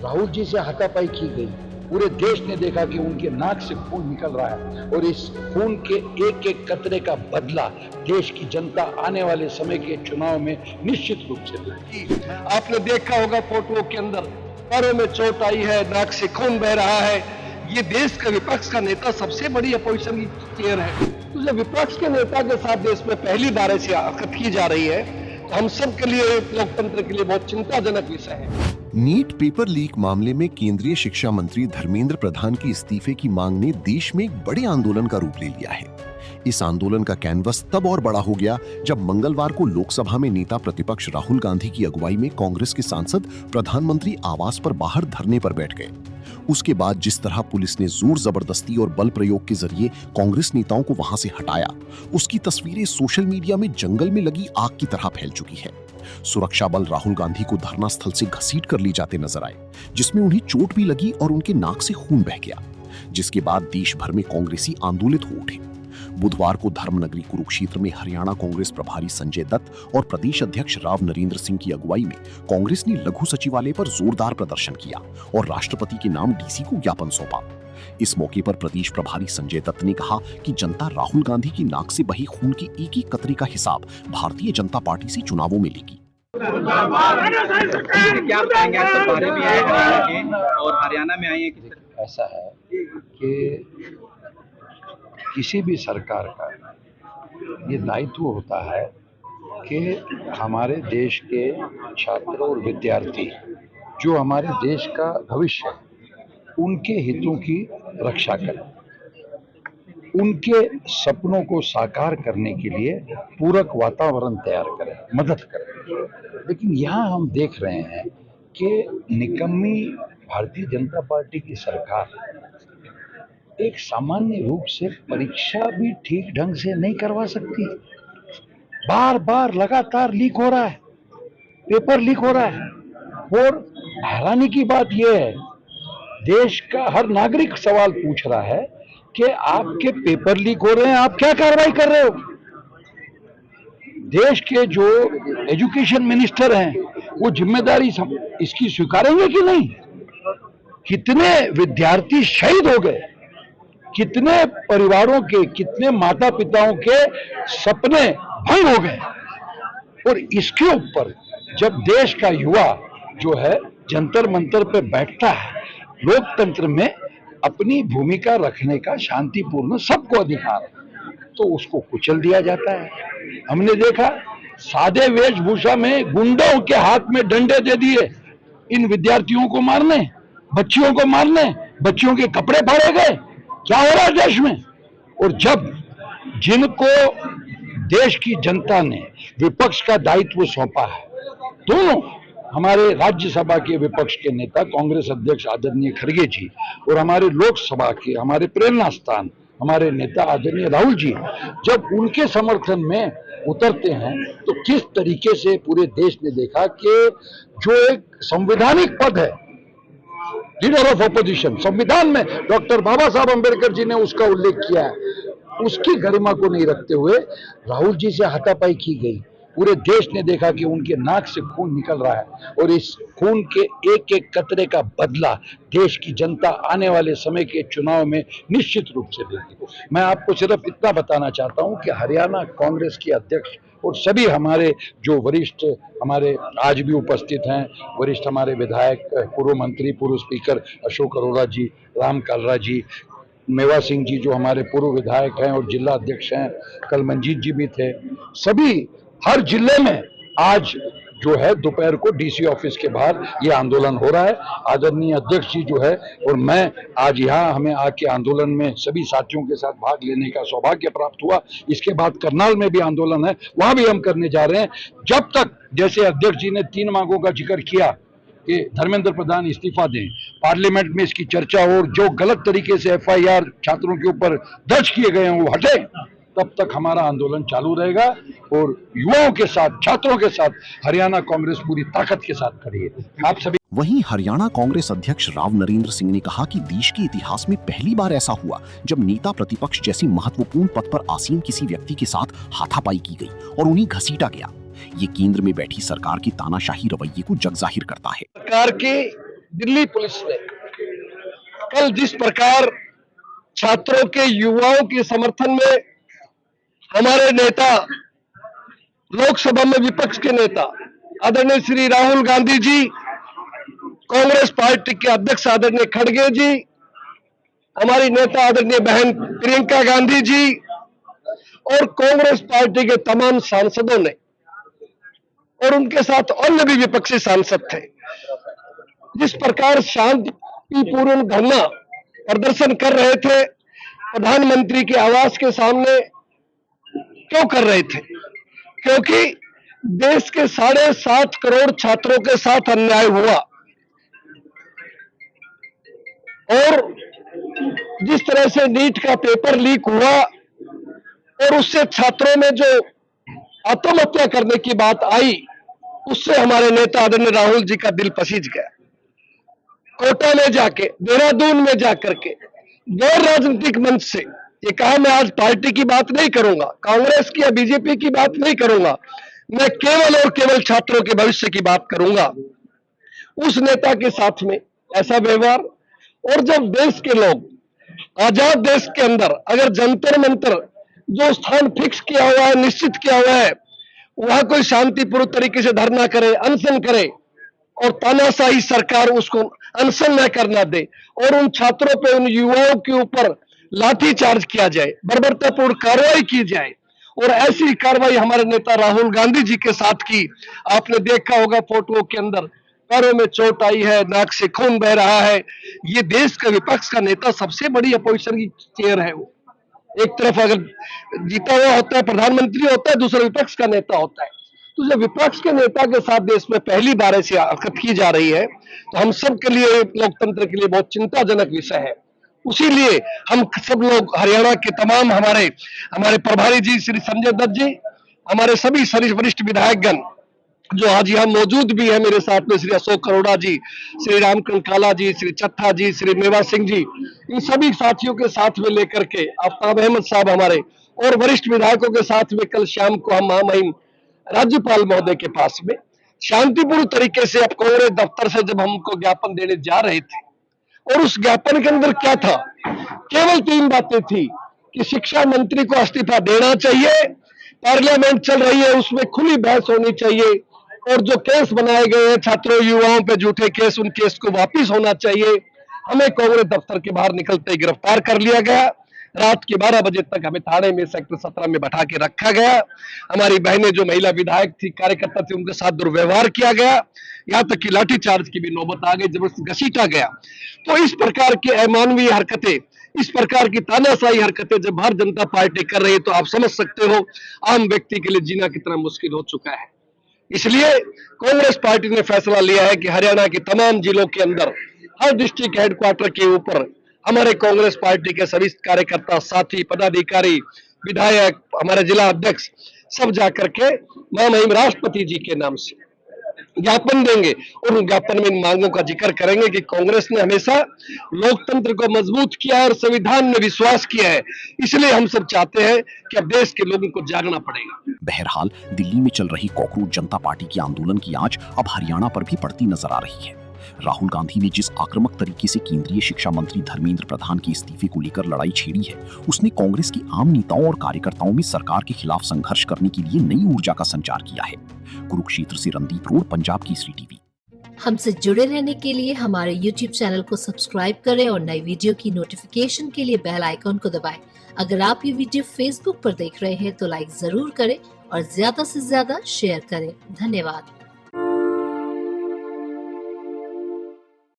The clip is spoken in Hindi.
राहुल जी से हाथापाई की गई। पूरे देश ने देखा कि उनके नाक से खून निकल रहा है और इस खून के एक एक कतरे का बदला देश की जनता आने वाले समय के चुनाव में निश्चित रूप से लेगी। आपने देखा होगा फोटो के अंदर पैरों में चोट आई है, नाक से खून बह रहा है। ये देश का विपक्ष का नेता सबसे बड़ी अपोजिशन की चेयर है। तो जब विपक्ष के नेता के साथ देश में पहली बार ऐसी हरकत की जा रही है तो हम सब के लिए, लोकतंत्र के लिए बहुत चिंताजनक विषय है। नीट पेपर लीक मामले में केंद्रीय शिक्षा मंत्री धर्मेंद्र प्रधान के इस्तीफे की मांग ने देश में एक बड़े आंदोलन का रूप ले लिया है। इस आंदोलन का कैनवस तब और बड़ा हो गया जब मंगलवार को लोकसभा में नेता प्रतिपक्ष राहुल गांधी की अगुवाई में कांग्रेस के सांसद प्रधानमंत्री आवास पर बाहर धरने पर बैठ गए। उसके बाद जिस तरह पुलिस ने जोर जबरदस्ती और बल प्रयोग के जरिए कांग्रेस नेताओं को वहां से हटाया, उसकी तस्वीरें सोशल मीडिया में जंगल में लगी आग की तरह फैल चुकी है। सुरक्षा बल राहुल गांधी को धरना स्थल से घसीट कर ले जाते नजर आए, जिसमें उन्हें चोट भी लगी और उनके नाक से खून बह गया, जिसके बाद देश भर में कांग्रेसी आंदोलित हो उठे। बुधवार को धर्मनगरी कुरुक्षेत्र में हरियाणा कांग्रेस प्रभारी संजय दत्त और प्रदेश अध्यक्ष राव नरेंद्र सिंह की अगुवाई में कांग्रेस ने लघु सचिवालय पर जोरदार प्रदर्शन किया और राष्ट्रपति के नाम डीसी को ज्ञापन सौंपा। इस मौके पर प्रदेश प्रभारी संजय दत्त ने कहा कि जनता राहुल गांधी की नाक से बहे खून के एक एक कतरे का हिसाब भारतीय जनता पार्टी से चुनावों में लेगी। क्या बताएंगे, आप बारे में आए हरियाणा के और हरियाणा में आए हैं? ऐसा है कि किसी भी सरकार का ये दायित्व होता है कि हमारे देश के छात्र और विद्यार्थी जो हमारे देश का भविष्य है, उनके हितों की रक्षा करें, उनके सपनों को साकार करने के लिए पूरक वातावरण तैयार करें, मदद करें। लेकिन यहाँ हम देख रहे हैं कि निकम्मी भारतीय जनता पार्टी की सरकार एक सामान्य रूप से परीक्षा भी ठीक ढंग से नहीं करवा सकती। बार बार लगातार लीक हो रहा है, पेपर लीक हो रहा है। और हैरानी की बात यह है, देश का हर नागरिक सवाल पूछ रहा है कि आपके पेपर लीक हो रहे हैं, आप क्या कार्रवाई कर रहे हो? देश के जो एजुकेशन मिनिस्टर हैं वो जिम्मेदारी इसकी स्वीकारेंगे कि नहीं? कितने विद्यार्थी शहीद हो गए, कितने परिवारों के, कितने माता पिताओं के सपने भंग हो गए। और इसके ऊपर जब देश का युवा जो है जंतर मंतर पे बैठता है, लोकतंत्र में अपनी भूमिका रखने का शांतिपूर्ण सबको अधिकार है, तो उसको कुचल दिया जाता है। हमने देखा सादे वेशभूषा में गुंडों के हाथ में डंडे दे दिए इन विद्यार्थियों को मारने, बच्चियों को मारने, बच्चियों के कपड़े फाड़े गए। क्या हो रहा है देश में? और जब जिनको देश की जनता ने विपक्ष का दायित्व सौंपा है, दोनों हमारे राज्यसभा के विपक्ष के नेता कांग्रेस अध्यक्ष आदरणीय खड़गे जी और हमारे लोकसभा के हमारे प्रेरणा स्थान हमारे नेता आदरणीय राहुल जी जब उनके समर्थन में उतरते हैं, तो किस तरीके से पूरे देश ने देखा कि जो एक संवैधानिक पद है, लीडर ऑफ अपोजिशन, संविधान में डॉक्टर बाबा साहब अंबेडकर जी ने उसका उल्लेख किया है, उसकी गरिमा को नहीं रखते हुए राहुल जी से हाथापाई की गई। पूरे देश ने देखा कि उनके नाक से खून निकल रहा है और इस खून के एक एक कतरे का बदला देश की जनता आने वाले समय के चुनाव में निश्चित रूप से देगी। मैं आपको सिर्फ इतना बताना चाहता हूं कि हरियाणा कांग्रेस के अध्यक्ष और सभी हमारे जो वरिष्ठ हमारे आज भी उपस्थित हैं, वरिष्ठ हमारे विधायक, पूर्व मंत्री, पूर्व स्पीकर अशोक अरोड़ा जी, राम कालरा जी, मेवा सिंह जी जो हमारे पूर्व विधायक हैं और जिला अध्यक्ष हैं, कल मंजीत जी भी थे, सभी हर जिले में आज जो है दोपहर को डीसी ऑफिस के बाहर ये आंदोलन हो रहा है। आदरणीय अध्यक्ष जी जो है और मैं आज यहाँ हमें आके आंदोलन में सभी साथियों के साथ भाग लेने का सौभाग्य प्राप्त हुआ। इसके बाद करनाल में भी आंदोलन है, वहां भी हम करने जा रहे हैं। जब तक, जैसे अध्यक्ष जी ने 3 मांगों का जिक्र किया कि धर्मेंद्र प्रधान इस्तीफा दें, पार्लियामेंट में इसकी चर्चा हो और जो गलत तरीके से FIR छात्रों के ऊपर दर्ज किए गए हैं वो हटे, तब तक हमारा आंदोलन चालू रहेगा। और युवाओं के साथ, छात्रों के साथ हरियाणा कांग्रेस पूरी ताकत के साथ खड़ी है। आप सभी। वहीं हरियाणा कांग्रेस अध्यक्ष राव नरेंद्र सिंह ने कहा कि देश के इतिहास में पहली बार ऐसा हुआ जब नेता प्रतिपक्ष जैसी महत्वपूर्ण पद पर आसीन किसी व्यक्ति के साथ हाथापाई की गई और उन्हें घसीटा गया। ये केंद्र में बैठी सरकार की तानाशाही रवैये को जगजाहिर करता है। सरकार की दिल्ली पुलिस ने कल जिस प्रकार छात्रों के, युवाओं के समर्थन में हमारे नेता, लोकसभा में विपक्ष के नेता आदरणीय श्री राहुल गांधी जी, कांग्रेस पार्टी के अध्यक्ष आदरणीय खड़गे जी, हमारी नेता आदरणीय बहन प्रियंका गांधी जी और कांग्रेस पार्टी के तमाम सांसदों ने और उनके साथ अन्य भी विपक्षी सांसद थे, जिस प्रकार शांतिपूर्ण धरना प्रदर्शन कर रहे थे, प्रधानमंत्री के आवास के सामने क्यों कर रहे थे? क्योंकि देश के 7.5 करोड़ छात्रों के साथ अन्याय हुआ और जिस तरह से नीट का पेपर लीक हुआ और उससे छात्रों में जो आत्महत्या करने की बात आई, उससे हमारे नेता आदरणीय राहुल जी का दिल पसीज गया। कोटा में जाके, देहरादून में जाकर के गैर राजनीतिक मंच से ये कहा, मैं आज पार्टी की बात नहीं करूंगा, कांग्रेस की या बीजेपी की बात नहीं करूंगा, मैं केवल और केवल छात्रों के भविष्य की बात करूंगा। उस नेता के साथ में ऐसा व्यवहार, और जब देश के लोग, आजाद देश के अंदर अगर जंतर मंतर जो स्थान फिक्स किया हुआ है, निश्चित किया हुआ है, वहां कोई शांतिपूर्ण तरीके से धरना करे, अनशन करे और तानाशाही सरकार उसको अनशन न करना दे और उन छात्रों पे, उन युवाओं के ऊपर लाठीचार्ज किया जाए, बर्बरतापूर्ण कार्रवाई की जाए, और ऐसी कार्रवाई हमारे नेता राहुल गांधी जी के साथ की। आपने देखा होगा फोटो के अंदर, पैरों में चोट आई है, नाक से खून बह रहा है। ये देश का विपक्ष का नेता, सबसे बड़ी अपोजिशन की चेयर है वो। एक तरफ अगर जीता हुआ होता है प्रधानमंत्री होता है, दूसरा विपक्ष का नेता होता है। तो जब विपक्ष के नेता के साथ देश में पहली बार ऐसी हरकत की जा रही है, तो हम सब के लिए, लोकतंत्र के लिए बहुत चिंताजनक विषय है। उसी लिए हम सब लोग, हरियाणा के तमाम हमारे प्रभारी जी श्री संजय दत्त जी, हमारे सभी वरिष्ठ विधायकगण जो आज यहाँ मौजूद भी है मेरे साथ में, श्री अशोक करोड़ा जी, श्री रामकरण काला जी, श्री चट्ठा जी, श्री मेवा सिंह जी, इन सभी साथियों के साथ में लेकर के आफ्ताब अहमद साहब हमारे और वरिष्ठ विधायकों के साथ में कल शाम को हम महामहिम राज्यपाल महोदय के पास में शांतिपूर्ण तरीके से अब कांग्रेस दफ्तर से जब हमको ज्ञापन देने जा रहे थे, और उस ज्ञापन के अंदर क्या था, केवल 3 बातें थी कि शिक्षा मंत्री को इस्तीफा देना चाहिए, पार्लियामेंट चल रही है उसमें खुली बहस होनी चाहिए, और जो केस बनाए गए हैं छात्रों, युवाओं पे झूठे केस, उन केस को वापिस होना चाहिए। हमें कांग्रेस दफ्तर के बाहर निकलते ही गिरफ्तार कर लिया गया। रात के 12 बजे तक हमें थाने में सेक्टर 17 में बैठा के रखा गया। हमारी बहनें जो महिला विधायक थी, कार्यकर्ता थी, उनके साथ दुर्व्यवहार किया गया, यहाँ तक कि लाठीचार्ज की भी नौबत आ गई, जबरदस्ती घसीटा गया। तो इस प्रकार की अमानवीय हरकतें, इस प्रकार की तानाशाही हरकतें जब भारतीय जनता पार्टी कर रही है, तो आप समझ सकते हो आम व्यक्ति के लिए जीना कितना मुश्किल हो चुका है। इसलिए कांग्रेस पार्टी ने फैसला लिया है कि हरियाणा के तमाम जिलों के अंदर हर डिस्ट्रिक्ट हेडक्वार्टर के ऊपर हमारे कांग्रेस पार्टी के सभी कार्यकर्ता, साथी, पदाधिकारी, विधायक, हमारे जिला अध्यक्ष सब जाकर के महामहिम राष्ट्रपति जी के नाम से ज्ञापन देंगे, और उन ज्ञापन में इन मांगों का जिक्र करेंगे कि कांग्रेस ने हमेशा लोकतंत्र को मजबूत किया है और संविधान में विश्वास किया है। इसलिए हम सब चाहते हैं कि अब देश के लोगों को जागना पड़ेगा। बहरहाल दिल्ली में चल रही कॉकरोच जनता पार्टी के आंदोलन की आंच अब हरियाणा पर भी पड़ती नजर आ रही है। राहुल गांधी ने जिस आक्रामक तरीके से केंद्रीय शिक्षा मंत्री धर्मेंद्र प्रधान के इस्तीफे को लेकर लड़ाई छेड़ी है, उसने कांग्रेस की आम नेताओं और कार्यकर्ताओं में सरकार के खिलाफ संघर्ष करने के लिए नई ऊर्जा का संचार किया है। कुरुक्षेत्र से रणदीप रोड, पंजाब केसरी टीवी। हमसे जुड़े रहने के लिए हमारे YouTube चैनल को सब्सक्राइब करें और नई वीडियो की नोटिफिकेशन के लिए बेल आइकॉन को दबाएं। अगर आप ये वीडियो Facebook पर देख रहे हैं तो लाइक जरूर करें और ज्यादा से ज्यादा शेयर करें। धन्यवाद।